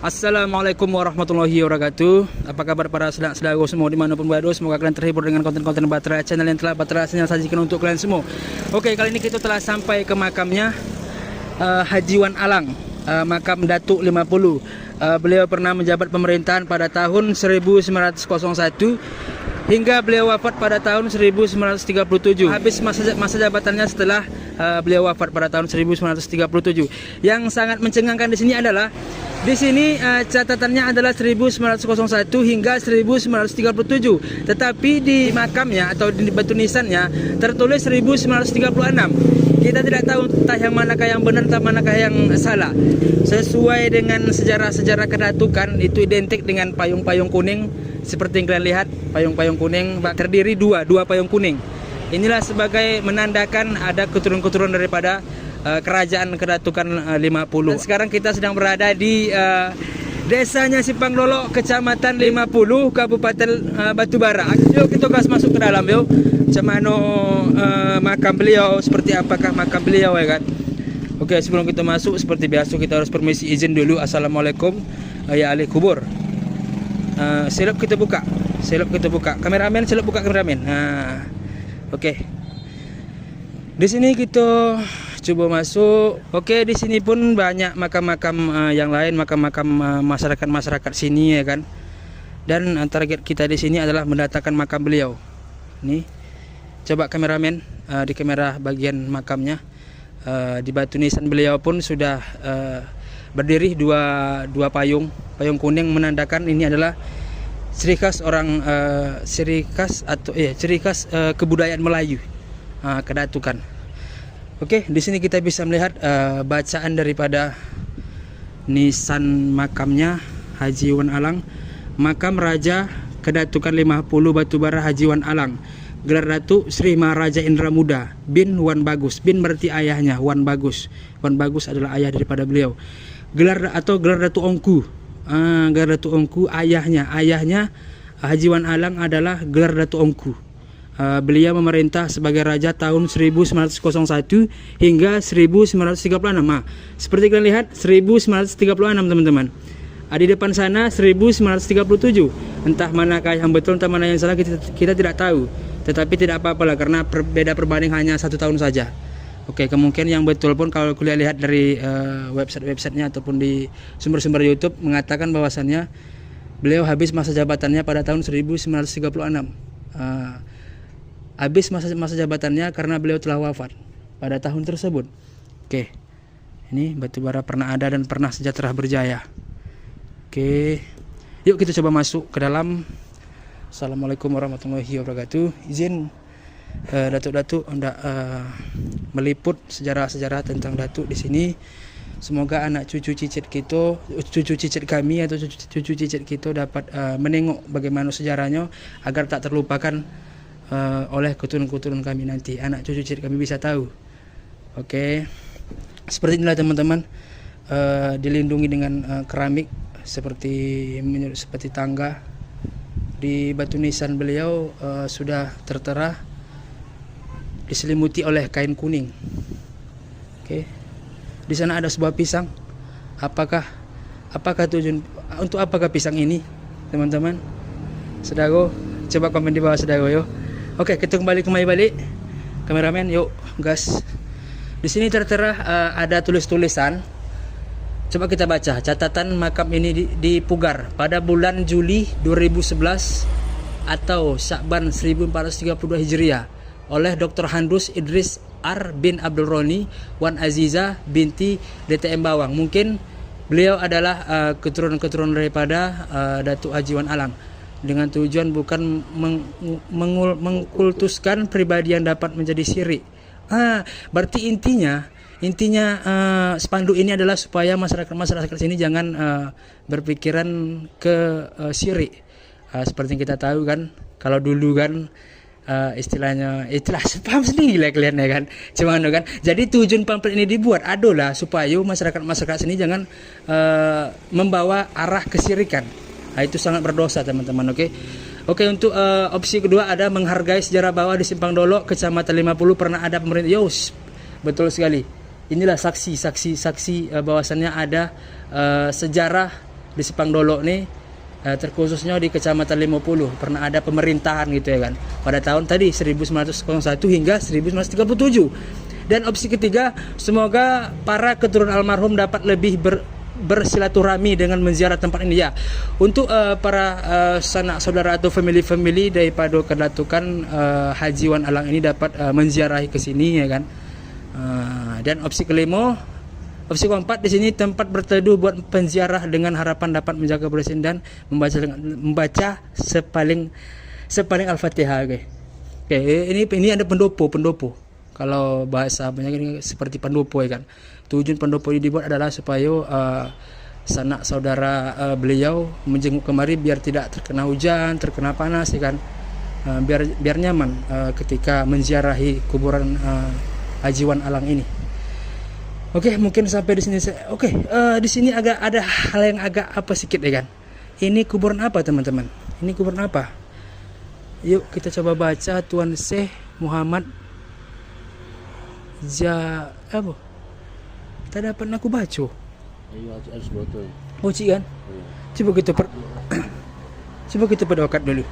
Assalamualaikum warahmatullahi wabarakatuh. Apa kabar para saudara semua dimanapun berada? Semoga kalian terhibur dengan konten-konten Bahtera Channel yang telah Bahtera Channel sajikan untuk kalian semua. Oke, kali ini kita telah sampai ke makamnya Haji Wan Alang, makam Datuk 50. Beliau pernah menjabat pemerintahan pada tahun 1901 hingga beliau wafat pada tahun 1937. Habis masa jabatannya setelah beliau wafat pada tahun 1937. Yang sangat mencengangkan di sini adalah catatannya adalah 1901 hingga 1937, tetapi di makamnya atau di batu nisannya tertulis 1936. Kita tidak tahu entah yang manakah yang benar, entah manakah yang salah. Sesuai dengan sejarah-sejarah kedatukan, itu identik dengan payung-payung kuning seperti yang kalian lihat. Payung-payung kuning terdiri dua payung kuning. Inilah sebagai menandakan ada keturunan-keturunan daripada kerajaan kedatukan 50. Dan sekarang kita sedang berada di desanya Simpang Lolo, kecamatan 50, Kabupaten Batubara. Yuk kita gas masuk ke dalam yuk. Macam mana makam beliau, seperti apakah makam beliau ya kan. Oke, sebelum kita masuk seperti biasa kita harus permisi izin dulu. Assalamualaikum ya ahli kubur. Selop kita buka. Kameramen selop buka kameramen. Nah, oke. Di sini kita coba masuk. Oke, di sini pun banyak makam-makam yang lain, makam-makam masyarakat sini ya kan. Dan target kita di sini adalah mendatangkan makam beliau. Nih, coba kameramen di kamera bagian makamnya. Di batu nisan beliau pun sudah berdiri dua payung kuning menandakan ini adalah ciri khas kebudayaan Melayu, kedatukan. Oke, di sini kita bisa melihat bacaan daripada nisan makamnya Haji Wan Alang, makam Raja Kedatukan 50 Batubara Haji Wan Alang, gelar Datuk Sri Maharaja Indra Muda bin Wan Bagus. Bin berarti ayahnya, Wan Bagus. Wan Bagus adalah ayah daripada beliau. Gelar Datuk Ongku. Gelar Datuk Ongku ayahnya Haji Wan Alang adalah gelar Datuk Ongku. Beliau memerintah sebagai raja tahun 1901 hingga 1936. Seperti kalian lihat 1936 teman-teman. Di depan sana 1937. Entah manakah yang betul, entah mana yang salah, kita tidak tahu. Tetapi tidak apa-apalah karena beda perbanding hanya 1 tahun saja. Oke, kemungkinan yang betul pun kalau kuliah lihat dari websitenya ataupun di sumber-sumber YouTube mengatakan bahwasannya beliau habis masa jabatannya pada tahun 1936. Habis masa jabatannya karena beliau telah wafat pada tahun tersebut. Oke, ini Batubara pernah ada dan pernah sejahtera berjaya. Oke, yuk kita coba masuk ke dalam. Assalamualaikum warahmatullahi wabarakatuh. Izin datuk-datuk hendak meliput sejarah-sejarah tentang datuk di sini. Semoga anak cucu cicit kami atau cucu cicit kita dapat menengok bagaimana sejarahnya agar tak terlupakan oleh keturunan kami nanti. Anak cucu cicit kami bisa tahu. Oke, seperti inilah teman-teman. Dilindungi dengan keramik seperti tangga. Di batu nisan beliau sudah tertera diselimuti oleh kain kuning. Oke, di sana ada sebuah pisang. Apakah tujuan untuk apakah pisang ini, teman-teman? Saudara, coba komen di bawah saudara yo. Oke, kita kembali balik. Kameramen, yuk gas. Di sini tertera ada tulis-tulisan. Coba kita baca. Catatan makam ini dipugar pada bulan Juli 2011 atau Syakban 1432 Hijriah oleh Dr. Handus Idris R bin Abdul Roni Wan Aziza binti DTM Bawang. Mungkin beliau adalah keturunan daripada Datuk Haji Wan Alang, dengan tujuan bukan mengkultuskan pribadi yang dapat menjadi syirik. Berarti intinya spanduk ini adalah supaya masyarakat sini jangan berpikiran ke syirik. Seperti yang kita tahu kan, kalau dulu kan istilahnya paham sendiri lah kalian ya kan. Cuman kan, jadi tujuan pamflet ini dibuat adalah supaya masyarakat sini jangan membawa arah kesyirikan. Itu sangat berdosa teman-teman. Oke, untuk opsi kedua ada menghargai sejarah bawah di Simpang Lolo, Kecamatan 50 pernah ada pemerintah. Betul sekali. Inilah saksi bahwasannya ada sejarah di Simpang Dolok nih, terkhususnya di Kecamatan 50 pernah ada pemerintahan gitu ya kan, pada tahun tadi 1901 hingga 1937. Dan opsi ketiga, semoga para keturunan almarhum dapat lebih bersilaturahmi dengan menziarah tempat ini ya. Untuk para sanak saudara atau family daripada Kedatukan Haji Wan Alang ini dapat menziarahi ke sini ya kan. Dan opsi keempat di sini tempat berteduh buat penziarah dengan harapan dapat menjaga kebersihan dan membaca sepaling Al-Fatihah. Oke, ini ada pendopo. Kalau bahasa banyak ini seperti pendopo ya kan. Tujuan pendopo ini dibuat adalah supaya sanak saudara beliau menjenguk kemari biar tidak terkena hujan, terkena panas ya kan. Biar nyaman ketika menziarahi kuburan Haji Wan Alang ini. Oke, mungkin sampai di sini. Di sini agak ada hal yang agak apa sedikit ya kan. Ini kuburan apa teman-teman? Ini kuburan apa? Yuk kita coba baca. Tuan Syekh Muhammad apa? Tak dapat aku baca. Harus botol. Oh cik kan? Coba kita berdoakan dulu.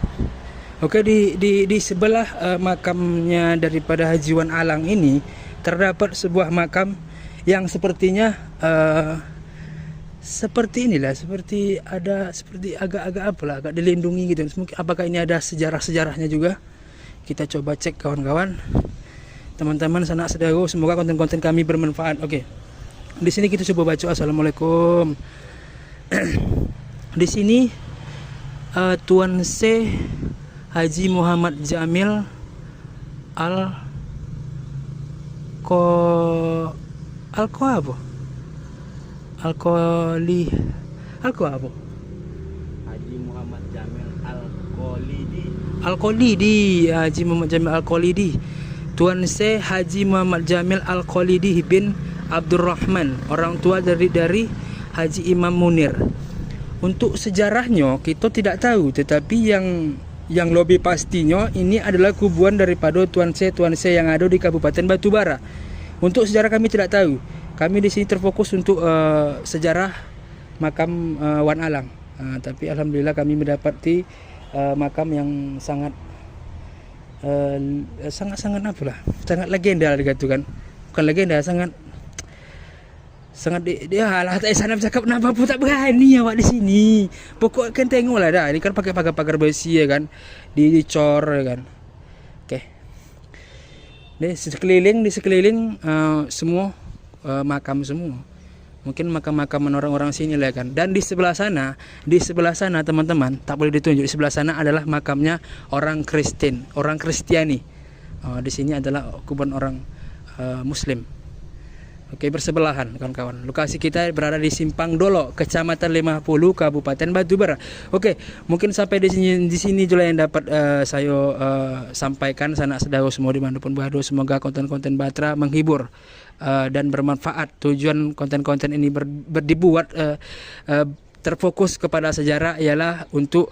Oke, di sebelah makamnya daripada Haji Wan Alang ini terdapat sebuah makam yang sepertinya seperti inilah, seperti agak-agak apalah, agak dilindungi gitu. Mungkin apakah ini ada sejarahnya juga? Kita coba cek kawan-kawan. Teman-teman sanak saudara, semoga konten-konten kami bermanfaat. Oke. Di sini kita coba baca assalamualaikum. Di sini Tuan Syekh Haji Muhammad Jamil Haji Muhammad Jamil Al-Qolidi. Tuan Syekh Haji Muhammad Jamil Al-Qolidi bin Abdurrahman, orang tua dari Haji Imam Munir. Untuk sejarahnya kita tidak tahu, tetapi yang lebih pastinya ini adalah kuburan daripada Tuan Syekh yang ada di Kabupaten Batubara. Untuk sejarah kami tidak tahu. Kami di sini terfokus untuk sejarah makam Wan Alang. Tapi alhamdulillah kami mendapati makam yang sangat apalah, sangat legenda gitu kan. Bukan legenda, sangat dia lah tak sana bercakap kenapa pun tak berani awak di sini. Pokok kan tengoklah dah. Ini kan pakai pagar-pagar besi ya kan. Dicor ya kan. Okey. Di sekeliling semua makam semua. Mungkin makam-makaman orang-orang sini lah kan. Dan di sebelah sana teman-teman, tak boleh ditunjuk. Di sebelah sana adalah makamnya orang Kristiani. Di sini adalah kuburan orang Muslim. Oke, bersebelahan kawan-kawan. Lokasi kita berada di Simpang Dolok, Kecamatan 50, Kabupaten Batubara. Oke, mungkin sampai di sini juga yang dapat saya sampaikan sanak saudara semua dimanapun berada. Semoga konten-konten Batra menghibur dan bermanfaat. Tujuan konten-konten ini dibuat terfokus kepada sejarah ialah untuk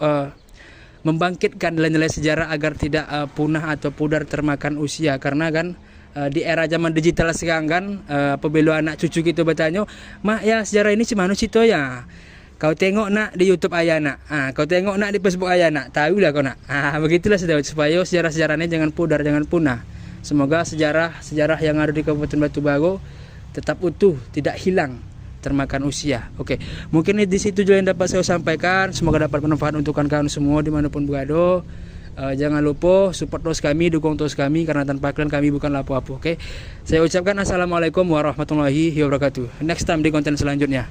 membangkitkan nilai-nilai sejarah agar tidak punah atau pudar termakan usia. Karena kan di era zaman digital sekarang kan, apabila anak cucu kita bertanya, "Mak ya sejarah ini cemana cerita ya?" Kau tengok nak di YouTube ayah nak, kau tengok nak di Facebook ayah nak, tahulah kau nak. Begitulah saudara, supaya sejarah-sejarah ini jangan pudar, jangan punah. Semoga sejarah yang ada di Kabupaten Batubara tetap utuh, tidak hilang termakan usia. Oke, mungkin di situ juga yang dapat saya sampaikan. Semoga dapat bermanfaat untuk kawan-kawan semua dimanapun berada. Jangan lupa support terus kami, dukung terus kami, karena tanpa kalian kami bukanlah apa-apa. Oke, saya ucapkan assalamualaikum warahmatullahi wabarakatuh. Next time di konten selanjutnya.